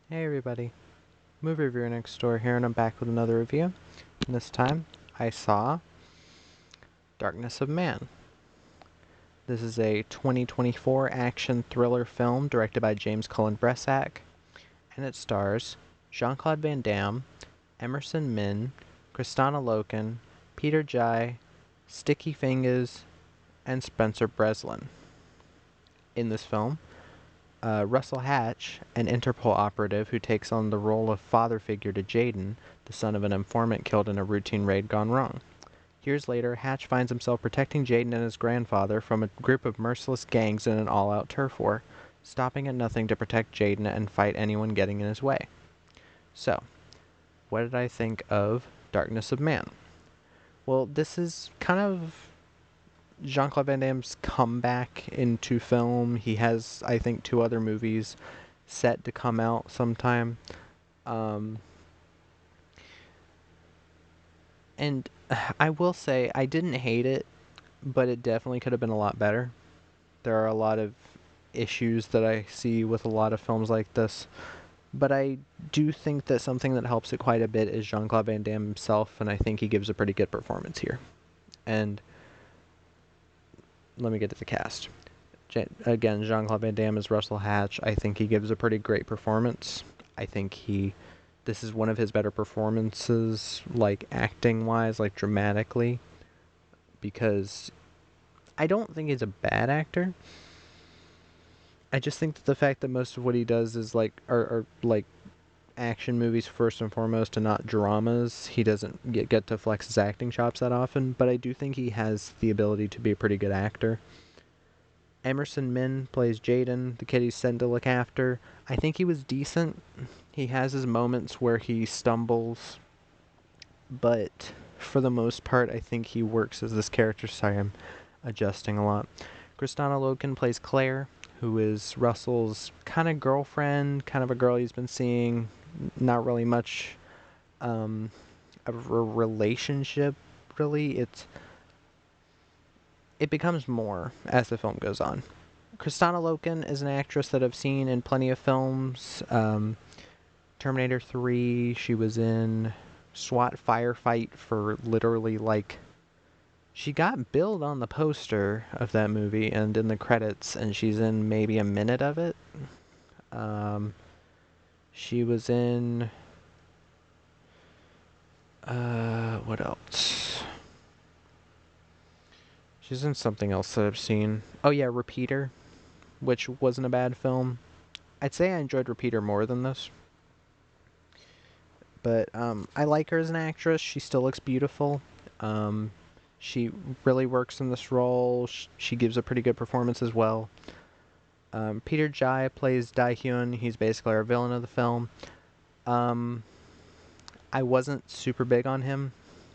Hey everybody, movie reviewer next door here, and I'm back with another review. And this time, I saw Darkness of Man. This is a 2024 action thriller film directed by James Cullen Bressak, and it stars Jean-Claude Van Damme, Emerson Min, Kristana Loken, Peter Jai, Sticky Fingers, and Spencer Breslin. In this film, Russell Hatch, an Interpol operative who takes on the role of father figure to Jaden, the son of an informant killed in a routine raid gone wrong. Years later, Hatch finds himself protecting Jaden and his grandfather from a group of merciless gangs in an all-out turf war, stopping at nothing to protect Jaden and fight anyone getting in his way. So, what did I think of Darkness of Man? Well, this is kind of Jean-Claude Van Damme's comeback into film. He has, I think, two other movies set to come out sometime. Um, and I will say, I didn't hate it, but it definitely could have been a lot better. There are a lot of issues that I see with a lot of films like this, but I do think that something that helps it quite a bit is Jean-Claude Van Damme himself, and I think he gives a pretty good performance here. And let me get to the cast. Again, Jean-Claude Van Damme is Russell Hatch. I think he gives a pretty great performance. I think this is one of his better performances, like acting-wise, like dramatically, because I don't think he's a bad actor. I just think that the fact that most of what he does is are like action movies first and foremost and not dramas. He doesn't get to flex his acting chops that often, but I do think he has the ability to be a pretty good actor. Emerson Min plays Jaden, the kid he's sent to look after. I think he was decent. He has his moments where he stumbles, but for the most part, I think he works as this character. Sorry, I'm adjusting a lot. Kristana Loken plays Claire, who is Russell's kind of girlfriend, kind of a girl he's been seeing. Not really much of a relationship, really. It becomes more as the film goes on. Kristana Loken is an actress that I've seen in plenty of films. Terminator 3, she was in SWAT Firefight for literally like. She got billed on the poster of that movie and in the credits, and she's in maybe a minute of it. Um, she was in. What else? She's in something else that I've seen. Oh, yeah, Repeater, which wasn't a bad film. I'd say I enjoyed Repeater more than this. But I like her as an actress. She still looks beautiful. Um, she really works in this role. She gives a pretty good performance as well. Peter Jai plays Dae-hyun. He's basically our villain of the film. Um, I wasn't super big on him.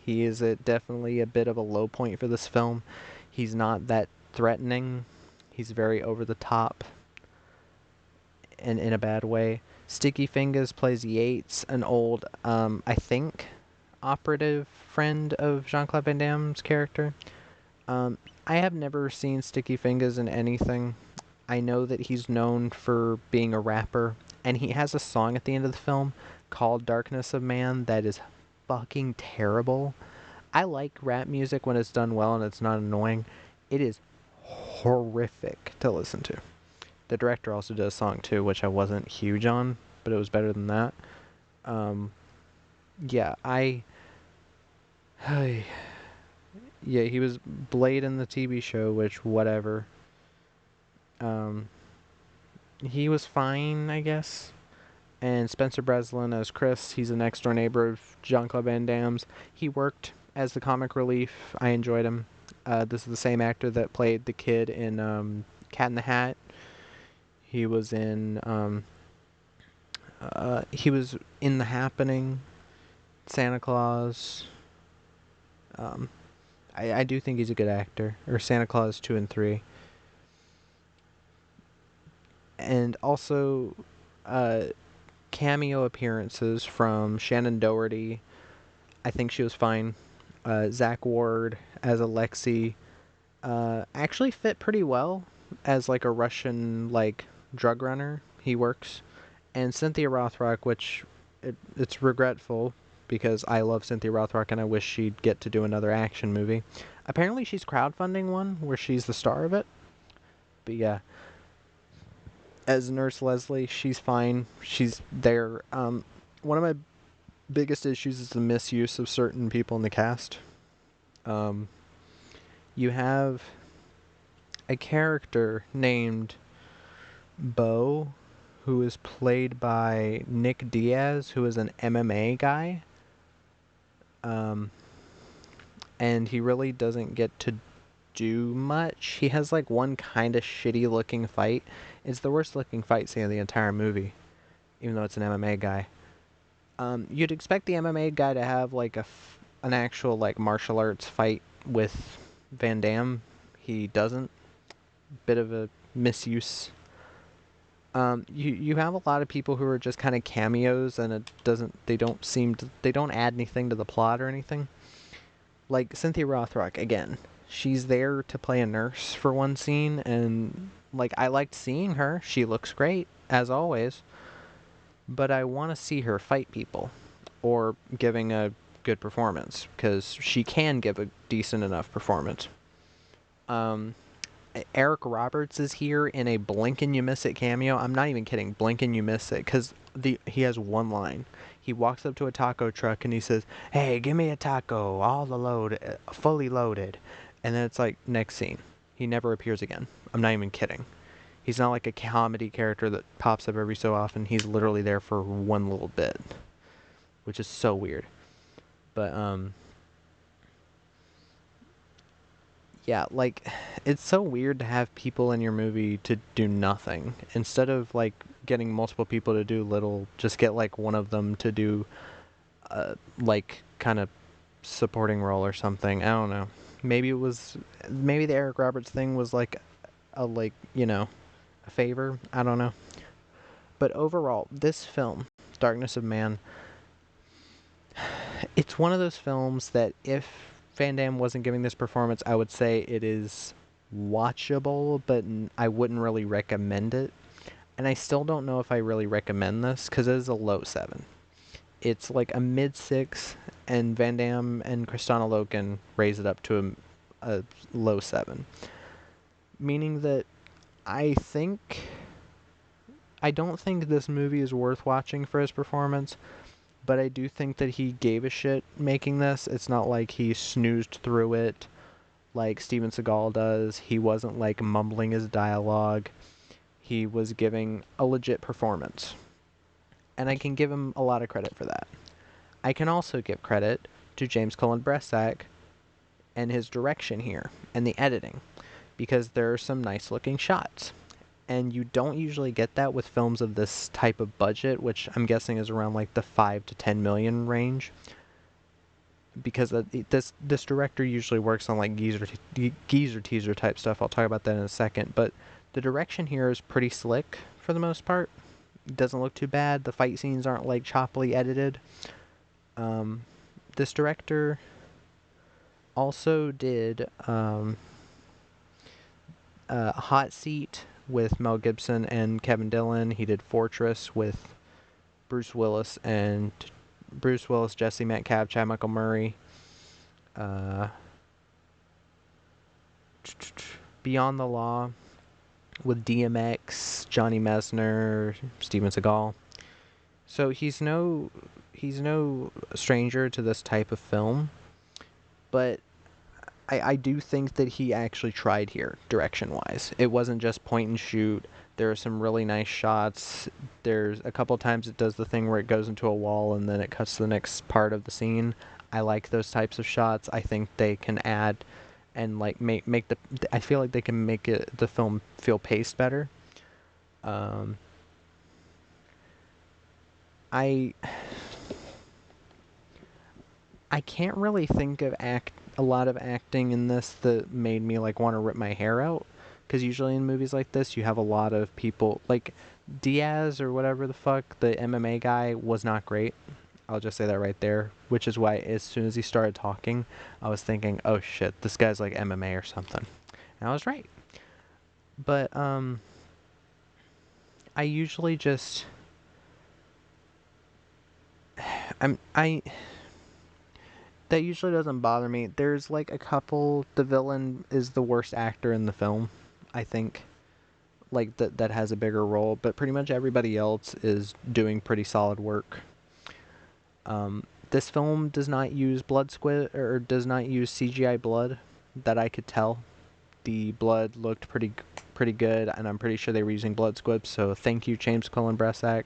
He is definitely a bit of a low point for this film. He's not that threatening. He's very over the top and in a bad way. Sticky Fingers plays Yates, an old, I think, operative friend of Jean-Claude Van Damme's character. I have never seen Sticky Fingers in anything. I know that he's known for being a rapper, and he has a song at the end of the film called Darkness of Man that is fucking terrible. I like rap music when it's done well and it's not annoying. It is horrific to listen to. The director also did a song too, which I wasn't huge on, but it was better than that. Um, yeah, yeah, he was Blade in the TV show, which whatever. Um, he was fine, I guess. And Spencer Breslin as Chris, he's a next door neighbor of Jean-Claude Van Damme's. He worked as the comic relief. I enjoyed him. This is the same actor that played the kid in Cat in the Hat. He was in The Happening, Santa Claus. Um, I do think he's a good actor. Or Santa Claus 2 and 3. And also cameo appearances from Shannon Doherty. I think she was fine. Zach Ward as Alexei actually fit pretty well as like a Russian like drug runner. He works. And Cynthia Rothrock, which it's regretful because I love Cynthia Rothrock and I wish she'd get to do another action movie. Apparently, she's crowdfunding one where she's the star of it. But yeah, as Nurse Leslie, she's fine. She's there. One of my biggest issues is the misuse of certain people in the cast. Um, you have a character named Bo, who is played by Nick Diaz, who is an MMA guy. Um, and he really doesn't get to do much. He has like one kind of shitty looking fight. It's the worst looking fight scene of the entire movie, even though it's an MMA guy. You'd expect the MMA guy to have like an actual like martial arts fight with Van Damme. He doesn't. Bit of a misuse. You have a lot of people who are just kind of cameos, and they don't add anything to the plot or anything. Like Cynthia Rothrock again, she's there to play a nurse for one scene, and like I liked seeing her. She looks great as always, but I want to see her fight people or giving a good performance because she can give a decent enough performance. Um, Eric Roberts is here in a blink and you miss it cameo. I'm not even kidding. Blink and you miss it because he has one line. He walks up to a taco truck and he says, "Hey, give me a taco, all the load, fully loaded." And then it's like next scene. He never appears again. I'm not even kidding. He's not like a comedy character that pops up every so often. He's literally there for one little bit, which is so weird. But yeah, like it's so weird to have people in your movie to do nothing instead of like getting multiple people to do little. Just get like one of them to do like kind of supporting role or something. I don't know. Maybe the Eric Roberts thing was like a a favor. I don't know. But overall, this film, Darkness of Man, it's one of those films that if Van Damme wasn't giving this performance, I would say it is watchable, but I wouldn't really recommend it. And I still don't know if I really recommend this because it is a low 7. It's like a mid 6, and Van Damme and Kristanna Loken raise it up to a low 7. Meaning that I think I don't think this movie is worth watching for his performance, but I do think that he gave a shit making this. It's not like he snoozed through it like Steven Seagal does. He wasn't like mumbling his dialogue. He was giving a legit performance. And I can give him a lot of credit for that. I can also give credit to James Cullen Bressak and his direction here and the editing because there are some nice looking shots. And you don't usually get that with films of this type of budget, which I'm guessing is around like the 5 to 10 million range. Because this director usually works on like geezer teaser type stuff. I'll talk about that in a second. But the direction here is pretty slick for the most part. It doesn't look too bad. The fight scenes aren't like choppily edited. This director also did Hot Seat with Mel Gibson and Kevin Dillon. He did Fortress with Bruce Willis, Jesse Metcalfe, Chad Michael Murray. Beyond the Law with DMX, Johnny Messner, Steven Seagal. So he's no stranger to this type of film, but I do think that he actually tried here, direction-wise. It wasn't just point and shoot. There are some really nice shots. There's a couple times it does the thing where it goes into a wall and then it cuts to the next part of the scene. I like those types of shots. I think they can add and like make the. I feel like they can make the film feel paced better. I can't really think of a lot of acting in this that made me like want to rip my hair out, because usually in movies like this you have a lot of people like Diaz or whatever the fuck, the MMA guy was not great. I'll just say that right there, which is why as soon as he started talking, I was thinking, oh shit, this guy's like MMA or something. And I was right. But I usually just I that usually doesn't bother me. There's like a couple. The villain is the worst actor in the film, I think. Like that has a bigger role, but pretty much everybody else is doing pretty solid work. This film does not use blood squid or does not use CGI blood that I could tell. The blood looked pretty good, and I'm pretty sure they were using blood squibs. So thank you, James Cullen Bressak,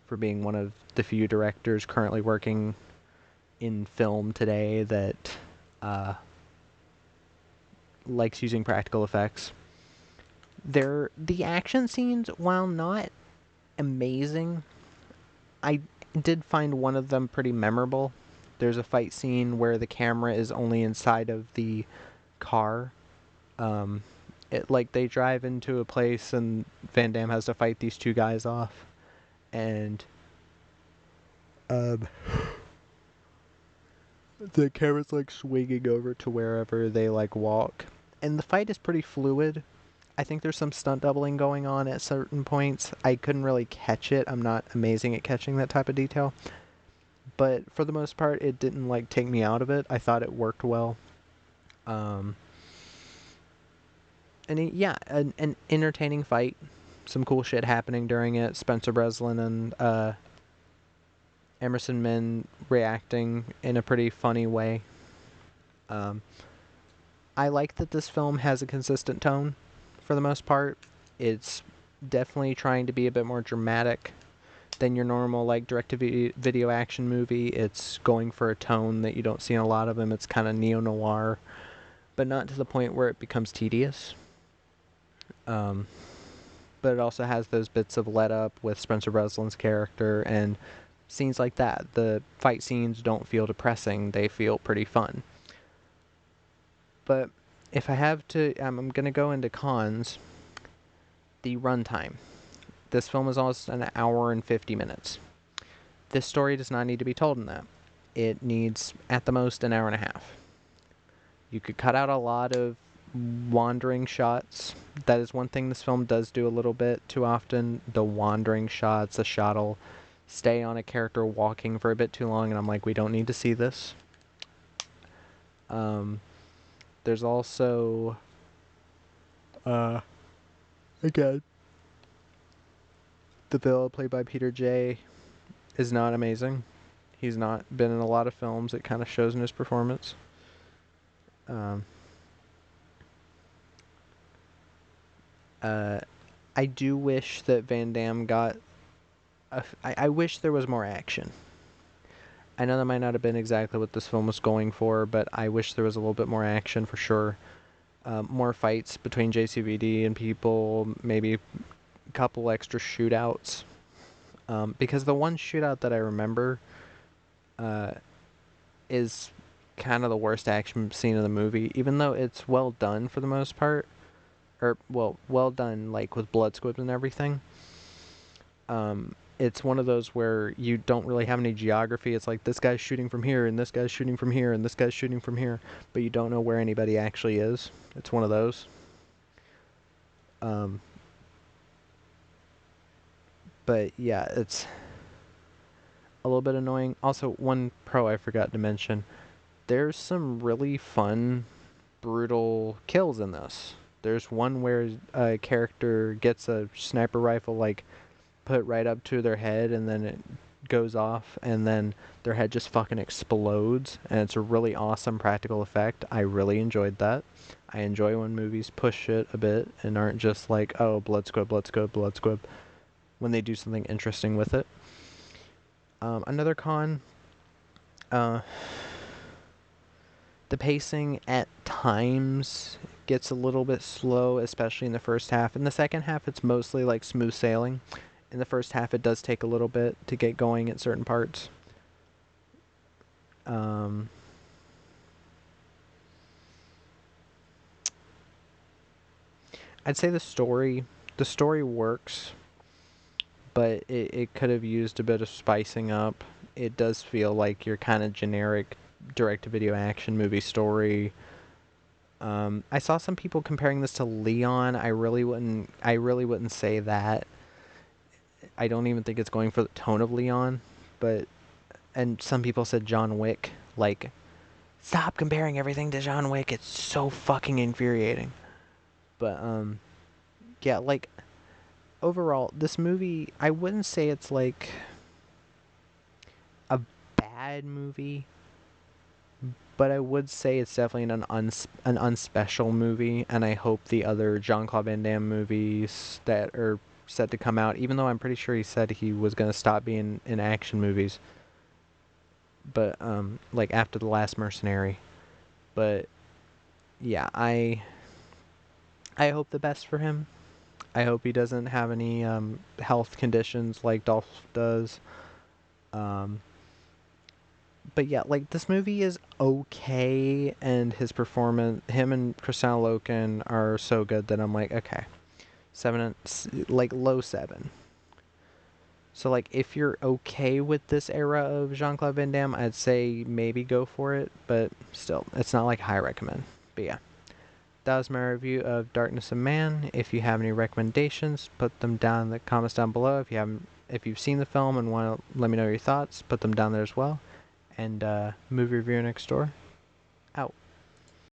for being one of the few directors currently working in film today that uh, likes using practical effects. The action scenes, while not amazing, I did find one of them pretty memorable. There's a fight scene where the camera is only inside of the car. Um, like they drive into a place and Van Damme has to fight these two guys off, and um, the camera's like swinging over to wherever they like walk, and the fight is pretty fluid. I think there's some stunt doubling going on at certain points. I couldn't really catch it. I'm not amazing at catching that type of detail. But for the most part, it didn't like take me out of it. I thought it worked well. Um, yeah, an entertaining fight. Some cool shit happening during it. Spencer Breslin and Emerson Min reacting in a pretty funny way. Um, I like that this film has a consistent tone for the most part. It's definitely trying to be a bit more dramatic than your normal like direct-to-video action movie. It's going for a tone that you don't see in a lot of them. It's kind of neo-noir, but not to the point where it becomes tedious. Um, but it also has those bits of let up with Spencer Breslin's character and scenes like that. The fight scenes don't feel depressing. They feel pretty fun. But if I have to, I'm going to go into cons. The runtime. This film is almost an hour and 50 minutes. This story does not need to be told in that. It needs, at the most, an hour and a half. You could cut out a lot of wandering shots. That is one thing this film does do a little bit too often. The wandering shots, a shot will stay on a character walking for a bit too long, and I'm like, we don't need to see this. There's also, again, the villain played by Peter J. is not amazing. He's not been in a lot of films. It kind of shows in his performance. I do wish that Van Damme got... I wish there was more action. I know that might not have been exactly what this film was going for, but I wish there was a little bit more action for sure. More fights between JCVD and people, maybe a couple extra shootouts. Because the one shootout that I remember is kind of the worst action scene of the movie, even though it's well done for the most part. Or, well done, like, with blood squibs and everything. It's one of those where you don't really have any geography. It's like, this guy's shooting from here, and this guy's shooting from here, and this guy's shooting from here, but you don't know where anybody actually is. It's one of those. But, yeah, it's a little bit annoying. Also, one pro I forgot to mention. There's some really fun, brutal kills in this. There's one where a character gets a sniper rifle, like, put right up to their head, and then it goes off, and then their head just fucking explodes, and it's a really awesome practical effect. I really enjoyed that. I enjoy when movies push it a bit and aren't just like, oh, blood squib, blood squib, blood squib, when they do something interesting with it. Another con, the pacing at times gets a little bit slow, especially in the first half. In the second half, it's mostly like smooth sailing. In the first half, it does take a little bit to get going at certain parts. I'd say the story works, but it could have used a bit of spicing up. It does feel like your kind of generic direct-to-video action movie story. I saw some people comparing this to Leon. I really wouldn't say that. I don't even think it's going for the tone of Leon, but and some people said John Wick. Like, stop comparing everything to John Wick. It's so fucking infuriating. But yeah, like overall, this movie, I wouldn't say it's like a bad movie, but I would say it's definitely an unspecial movie, and I hope the other Jean-Claude Van Damme movies that are set to come out, even though I'm pretty sure he said he was going to stop being in action movies, but like after The Last Mercenary. But yeah, I hope the best for him. I hope he doesn't have any health conditions like Dolph does. Um, but yeah, like this movie is okay, and his performance, him and Kristanna Loken are so good that I'm like, okay, seven, like low seven. So like, if you're okay with this era of Jean-Claude Van Damme, I'd say maybe go for it. But still, it's not like high recommend. But yeah, that was my review of Darkness of Man. If you have any recommendations, put them down in the comments down below. If you've seen the film and want to let me know your thoughts, put them down there as well. And movie reviewer next door.